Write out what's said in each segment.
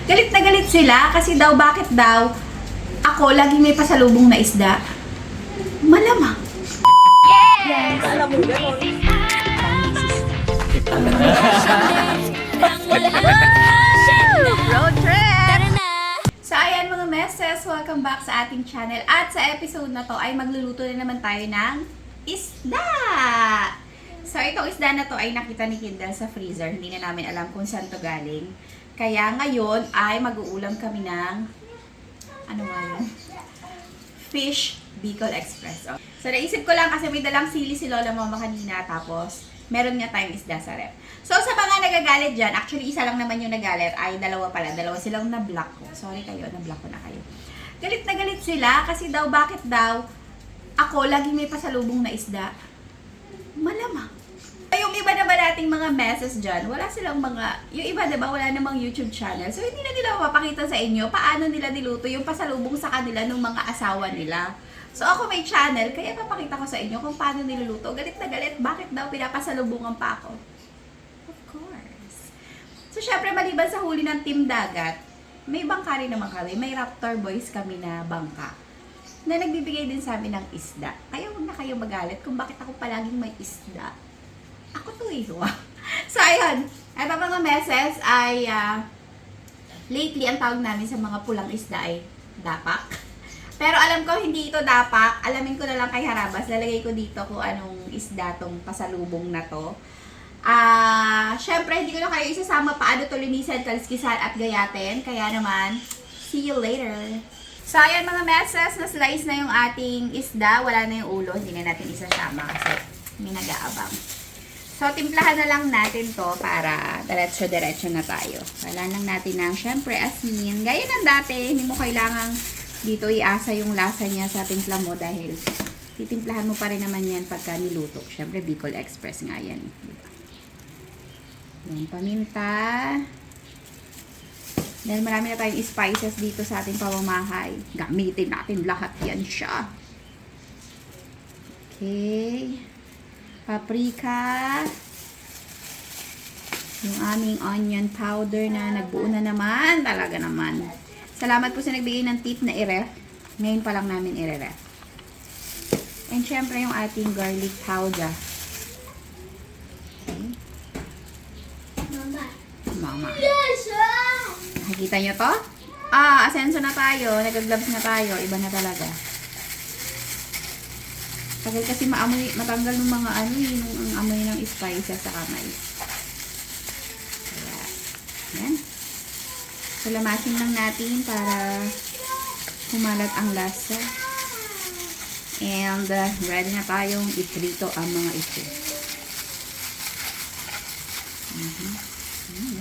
Galit na galit sila kasi daw bakit daw ako laging may pasalubong na isda. Malamang. Yes! Alam mo gano'n. Road trip! So ayan mga meses, welcome back sa ating channel. At sa episode na to ay magluluto na naman tayo ng isda! So itong isda na to ay nakita ni Kindle sa freezer. Hindi na namin alam kung saan to galing. Kaya ngayon ay mag-uulam kami ng ano nga yun? Fish Bicol Express. So naisip ko lang kasi may dalang sili si Lola Mama kanina, tapos meron nga tayong isda sa ref. So sa mga nagagalit dyan, actually isa lang naman yung nagalit, ay dalawa pala. Dalawa silang na-block ko. Sorry kayo, na-block ko na kayo. Galit na galit sila kasi daw bakit daw ako laging may pasalubong na isda. Malamang. Yung iba naman nating mga messes dyan, wala silang mga, yung iba diba wala namang YouTube channel. So hindi na nila mapapakita sa inyo paano nila niluto yung pasalubong sa kanila ng mga asawa nila. So ako may channel, kaya papakita ko sa inyo kung paano niluluto. Galit na galit, bakit daw pinapasalubungan pa ako? Of course. So syempre maliban sa huli ng Team Dagat, may bangka rin naman kami. May Raptor Boys kami na bangka na nagbibigay din sa amin ng isda. Kaya huwag na kayo magalit kung bakit ako palaging may isda. Ako to eh. So ayun, eto mga meses ay lately ang tawag namin sa mga pulang isda ay dapak. Pero alam ko hindi ito dapak. Alamin ko na lang kay Harabas. Lalagay ko dito kung anong isda tong pasalubong na to. Syempre hindi ko na kayo isasama paano to linisan, kalskisan at gayatin. Kaya naman, see you later. So ayan mga meses, na-slice na yung ating isda. Wala na yung ulo. Hindi na natin isasama kasi may nag-aabang. So timplahan na lang natin to para diretso-diretso na tayo. Wala lang natin ng syempre asin. Gaya ng dati, hindi mo kailangang dito iasa yung lasa niya sa timpla mo dahil titimplahan mo pa rin naman yan pagka niluto. Syempre, Bicol Express nga yan. Yung paminta. Dahil marami na tayong spices dito sa ating pamamahay. Gamitin natin lahat yan siya. Okay. Paprika. Yung aming onion powder na nagbuo na naman. Talaga naman. Salamat po sa nagbigay ng tip na i-ref. Ngayon pa lang namin i-ref. And syempre yung ating garlic powder. Okay. Mama. Nakikita nyo to? Asenso na tayo. Nag-gloves na tayo. Iba na talaga. Tagal kasi matanggal ng mga ano yung amoy ng spices sa kamay. Kaya, yan. So, lamasin lang natin para humalat ang lasa. And, ready na tayong iprito ang mga ito.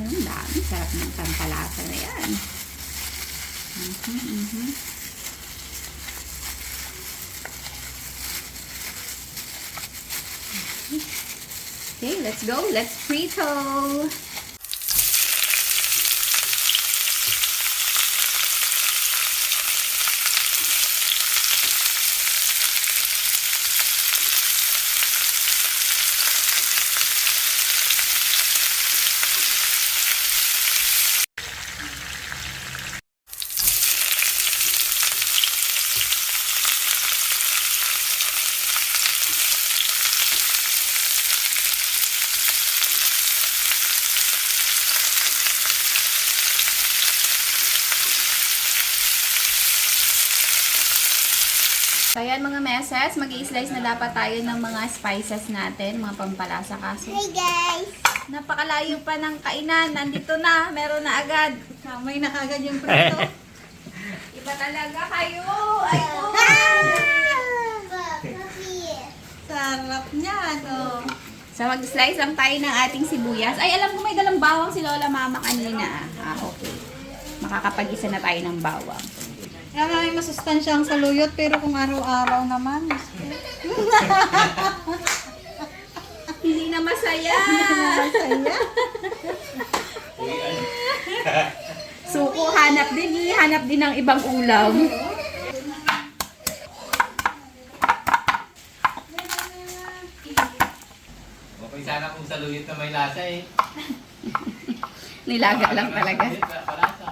Ang dami. Sarap ng pampalasa na yan. Okay, let's go. Let's prito. So, ayan mga meses, mag-i-slice na dapat tayo ng mga spices natin, mga pampalasa kaso. Hey guys! Napakalayo pa ng kainan. Nandito na, meron na agad. Kamay na agad yung prito. Iba talaga kayo. Ay, oh. Sarap niyan, oh. So, mag-slice lang tayo ng ating sibuyas. Ay, alam ko may dalang bawang si Lola Mama kanina. Okay. Makakapag-isa na tayo ng bawang. Kaya may masustansya ang saluyot, pero kung araw-araw naman. Hindi na masaya. Suko, hanap din. Hanap din ng ibang ulam. Okay sana kung saluyot na may lasa eh. Nilaga lang talaga. Malasa.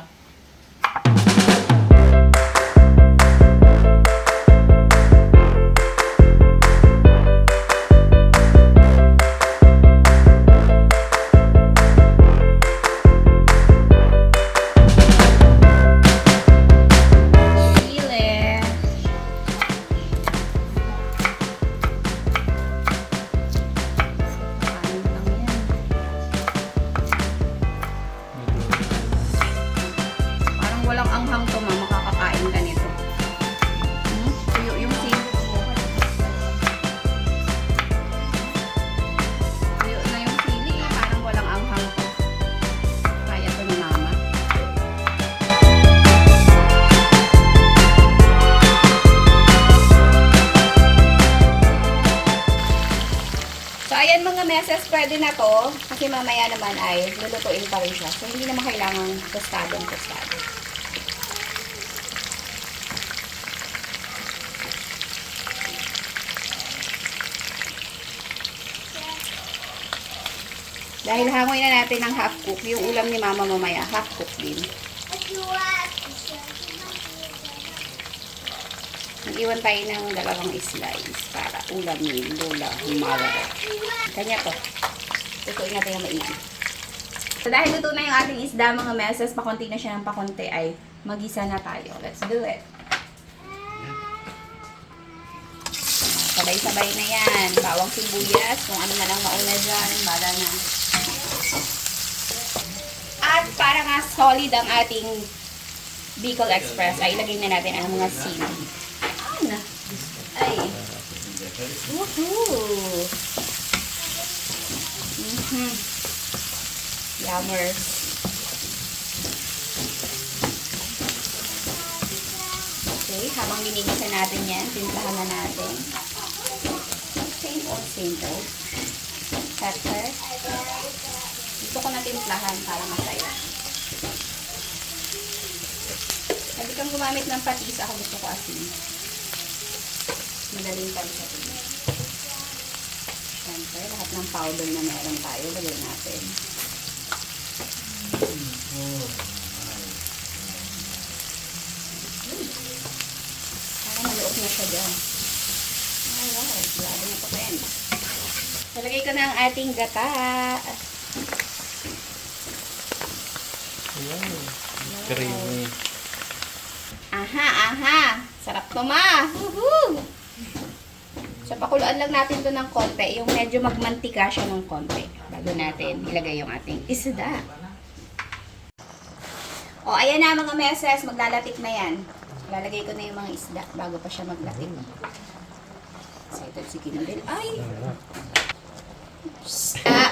meses, pwede na to. Kasi mamaya naman ay lulutuin pa rin siya. So, hindi naman kailangan tostado. Dahil hangoy na natin ng half cook. Yung ulam ni mama mamaya, half cook din. Nag-iwan tayo ng dalawang slice para ulam ni Lola Mara. Kanya to. Lutuin natin yung maigi. So dahil luto na yung ating isda mga meses, pakunti na siya ng pakunti ay magisa na tayo. Let's do it. Sabay-sabay na yan. Bawang sibuyas, kung ano man ang mauna dyan, bala na. At para nga solid ang ating Bicol Express, ay ilagay na natin ang mga sili. Ay. Woohoo! Yummers. Okay, habang binigisa natin yan, timplahan na natin. Same old. Pepper. Gusto ko na timplahan para masaya. Pwede kang gumamit ng patis. Ako gusto ko asin. Madaling pa siya. Siyempre, lahat ng powder na meron tayo, lagay natin. Para maluok na siya dyan. Alright, grabe na po rin. Talagay ko na ang ating gata. Creamy. Aha. Sarap to ma. Woohoo! So, pakuluan lang natin to ng konti. Yung medyo magmantika siya ng konti. Bago natin ilagay yung ating isda. O, ayan na mga meses. Maglalatik na yan. Lalagay ko na yung mga isda bago pa siya maglatik. Excited si Kinabel. Ay!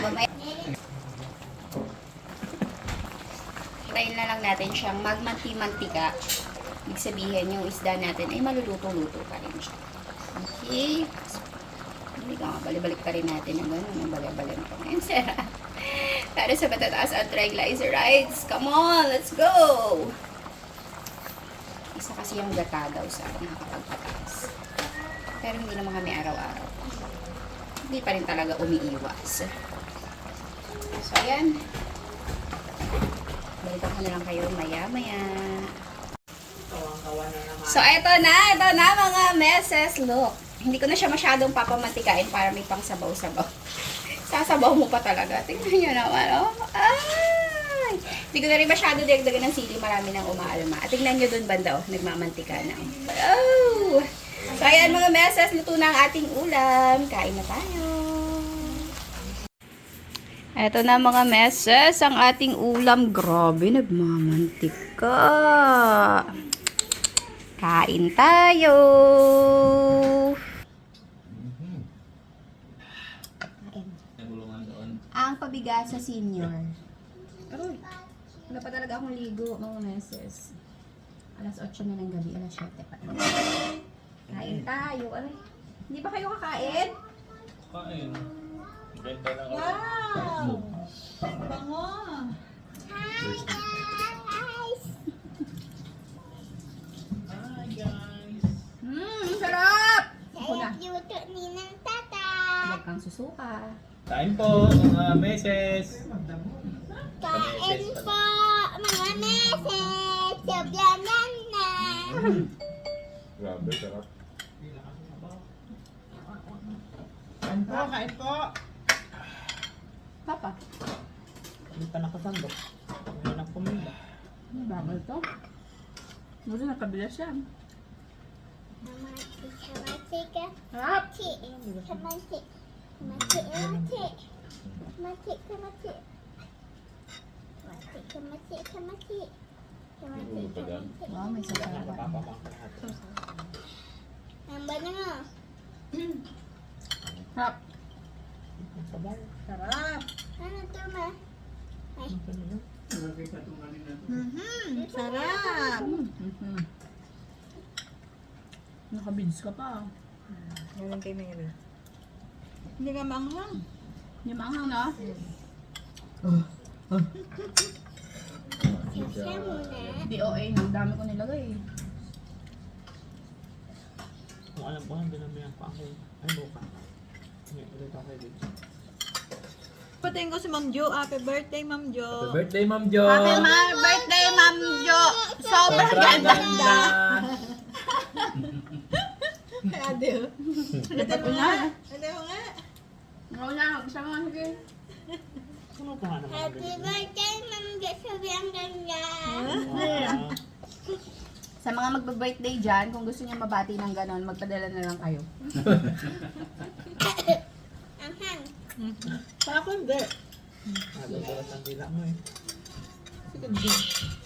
Mamaya. Try na lang natin siyang magmanti-mantika. Ibig sabihin, yung isda natin ay maluluto-luto pa rin siya. Okay. Hindi ka balik-balik pa rin natin ang gano'n. Ang balik-balik pa ngayon, Sarah. Para sa matataas at triglycerides. Come on, let's go! Isa kasi yung gata daw sa nakakapagpataas. Pero hindi naman kami araw-araw. Hindi pa rin talaga umiiwas. So, ayan. Balikan ko na lang kayo maya-maya. So, ito na mga meses. Look, hindi ko na siya masyadong papamantikain para may pang sabaw-sabaw. Sasabaw mo pa talaga. Tingnan nyo naman, oh. Ay! Hindi ko na rin masyado dagdagan ng sili. Marami nang umaalma. At tingnan nyo dun banda, oh. Nagmamantika na. Oh! So, ayan mga meses. Luto na ang ating ulam. Kain na tayo. Ito na mga meses. Ang ating ulam. Grabe, nagmamantika. Kain tayo! Nagulungan doon. Ang pabigat sa senior. Aroy, wala pa talaga akong ligo, mga meses. Alas 8 na ng gabi, alas 7 pa. Kain tayo. Aray, hindi ba kayo kakain? Kain. Benta lang ako. Wow! Bango! Hi guys. Sarap! Ako na. Luto ni ng tata. Huwag kang susuka. Kain po mga meses. Kain po, mga meses. Sobyanan na. Grabe, sarap. Kain po. Papa, Hindi pa nakasandok. Hindi na pumila. ano bagal to? Ano rin nakabila siya? Kamati ka. Sarap! Kamati. Wow, may sasawa. Ang ba na? Sarap! Sarap! Ano to ma? Sarap! Nakabids ka pa. Galing kay Mary. Hindi ka maanghang. Hindi maanghang na. Sasya muna. DOA na. Ang dami ko nilagay. Kung alam ko, binamihan pa ako. Ay, buka. Ngayon, ulit ako kayo dito. Patayin ko si Ma'am Jo. Happy birthday, Ma'am Jo. Happy birthday, Ma'am Jo! Happy birthday, Ma'am Jo! Sobrang ganda! Ate, oh. Ate mo nga. Ate mo nga. Oo na, gusto mo. Sige. Ano pa nga naman? Happy birthday, Ma'am Jo. Sabi ang ganda. Ah, Sa mga magbe-birthday dyan, kung gusto niyo mabati ng ganon, magpadala na lang kayo. Ang hang. Sa ako hindi. Nagagalas ang dila mo eh. Sige, hindi.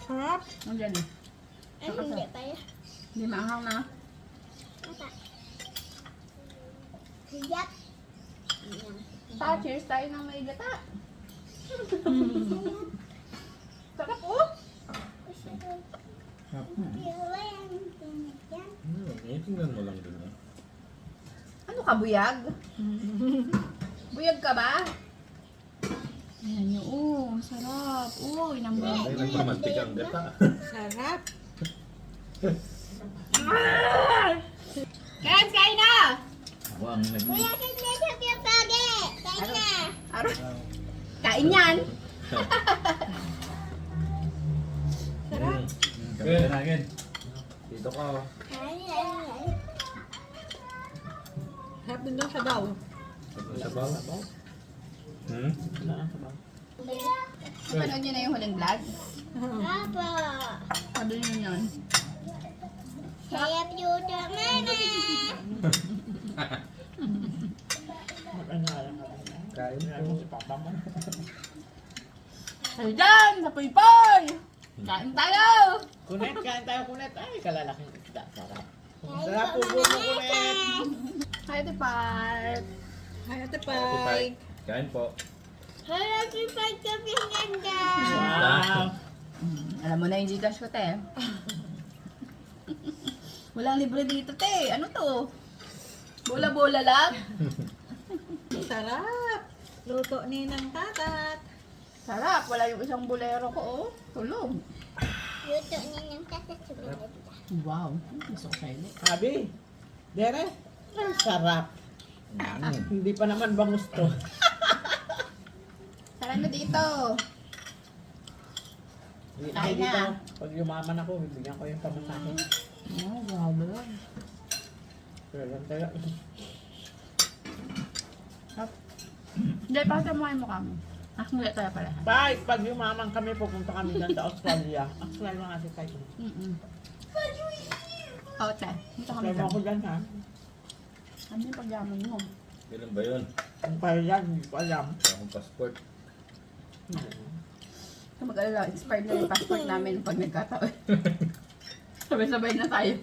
Sarap. Nandiyan eh. Ay, hindi pa yan. Hindi maanghang na. Apa? Hiyap. Pa, cheers tayo ng may gata. Sarap oh! Tingnan mo lang din eh. Ano ka, buyag? Buyag ka ba? Ayan nyo, sarap. Uy, nang Ay, nagmamantik ang gata. Sarap. Guys, kain na! Ako ang Kuya, kasi sabi ang pagi. Kain na. Aro. Kain yan. Sarap. Good. Again. Dito ka. Kain na. Sarap din daw sabaw. Sabaw? Hmm? Wala ang sabaw. Panood nyo na yung huling vlog? Apa? Sabi nyo yun. Saya beauty mana? Kain po. Si Papa mo. Kayo dyan, sa Puypoy! Kain tayo! Kunet, kain tayo kunet. Ay, kalalaking isda. Sarap. Kain Sarap po pa po mana? kunet. Hi, Tipart! Hi, Ate Pai. Kain po. Hala, si Pai sabi ang ganda. Wow. Alam mo na yung Gcash ko, te. Walang libre dito, te. Ano to? Bola-bola lang? Sarap. Luto ni ng tatat. Sarap. Wala yung isang bolero ko, oh. Tulog. Luto niya ng tatat sa ganda. Wow. Gusto ko sa'yo. Abi, Dere, ang sarap. Hindi pa naman ba gusto? Sarap na dito. Kain na. Dito, pag yumaman ako, bibigyan ko yung pamasahe. Oh, grabe. Pero lang tayo. Hindi, pakita mo kayo mukha mo. Hindi tayo pala. Bye! Pag yumaman kami, pupunta kami dyan sa Australia. Australia nga si Kai. Oh, te. Dito kami Kaya mo dyan. ako dyan ha. Ano yung pagyaman mo? Kailan ba yun? Kung kaya yan, hindi ko alam. Wala akong passport. Kung mag-alala, expired na yung passport namin pag nagkataon. Sabay-sabay na tayo.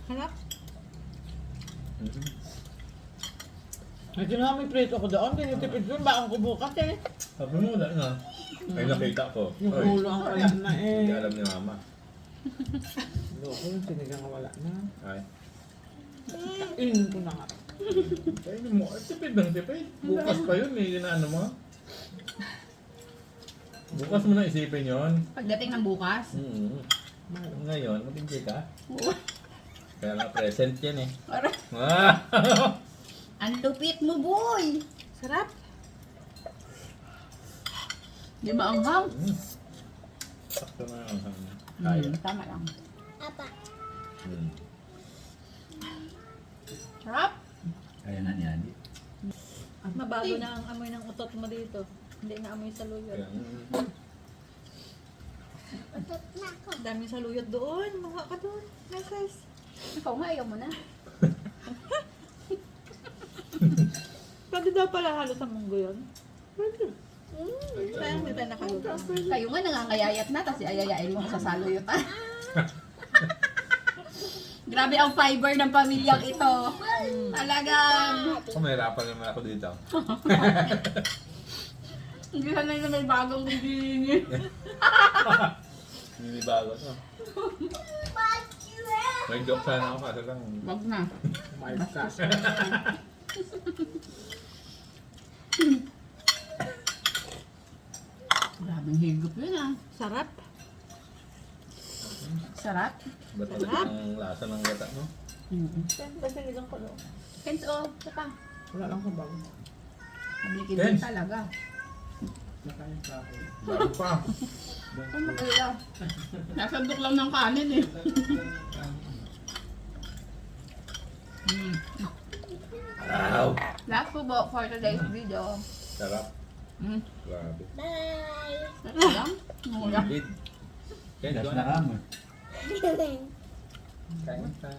Sarap. Medyo namin prito ko doon, tinitipid doon, baka ko bukas eh. Sabi mo, wala na. Ay, nakita ko. Yung Oy, ulo ang wala na hindi eh. alam ni Mama. Loko yung sinigang wala na. Ay. Kainin ko na nga. Kainin mo. Ay, tipid ng tipid. Bukas pa yun, may ginaano mo. Bukas mo na isipin yun. Pagdating ng bukas. Ngayon, matingki ka. Kaya nga present yan eh. Parang, Ah! ang lupit mo, boy! Sarap. Di ba ang hang? Sakto na ang hangin. Kaya. Tama lang. Apa? Sarap! Kaya na niya. Mabago na ang amoy ng utot mo dito. Hindi na amoy sa luyot. Kaya, Utot na ako. Dami sa luyot doon. Mga ka doon. Meses. Ikaw nga, ayaw mo na. Pwede daw pala halos sa munggo yun. Pwede. Kaya hindi tayo nakaluto. Kayo nga nangangayayat na, tapos ayayain mo sa saluyot. Grabe ang fiber ng pamilyang ito. Talagang, kumahirapan naman ako dito. hindi sanay na may bagong gigiling. Hindi bago to. May joke sana ako kaso lang. Wag na. May ka. Grabing higop yun ah. Sarap. Sarap. Ba't ulit ang lasa ng gata, no? Siyempre, sinigang ko lang. Kens, oh, saka. Wala lang kabang. Nablikin Yes. din talaga. Bago pa. Ano kaya? Nasandok lang ng kanin eh. Wow! Last po po for today's video. Sarap. Mm. Grabe. Bye. Alam? Wala. Indeed. Ken, doon na. Kain ka.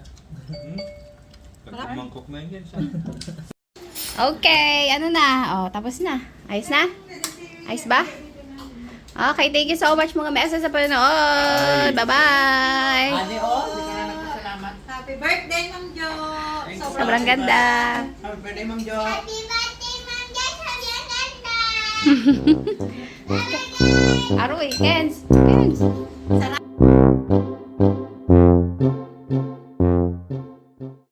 Pag-mangkok na yun siya. Okay, ano na? Oh, tapos na. Ayos na? Ayos ba? Okay, thank you so much mga mesa sa panonood. Bye-bye! Ate, oh, hindi ka na nagpasalamat. Happy birthday, Ma'am Jo! Sobrang ganda. Happy birthday, Ma'am Jo. Happy birthday, Ma'am Jess. Happy ganda. Aroy, Kens. Kens. Sarap.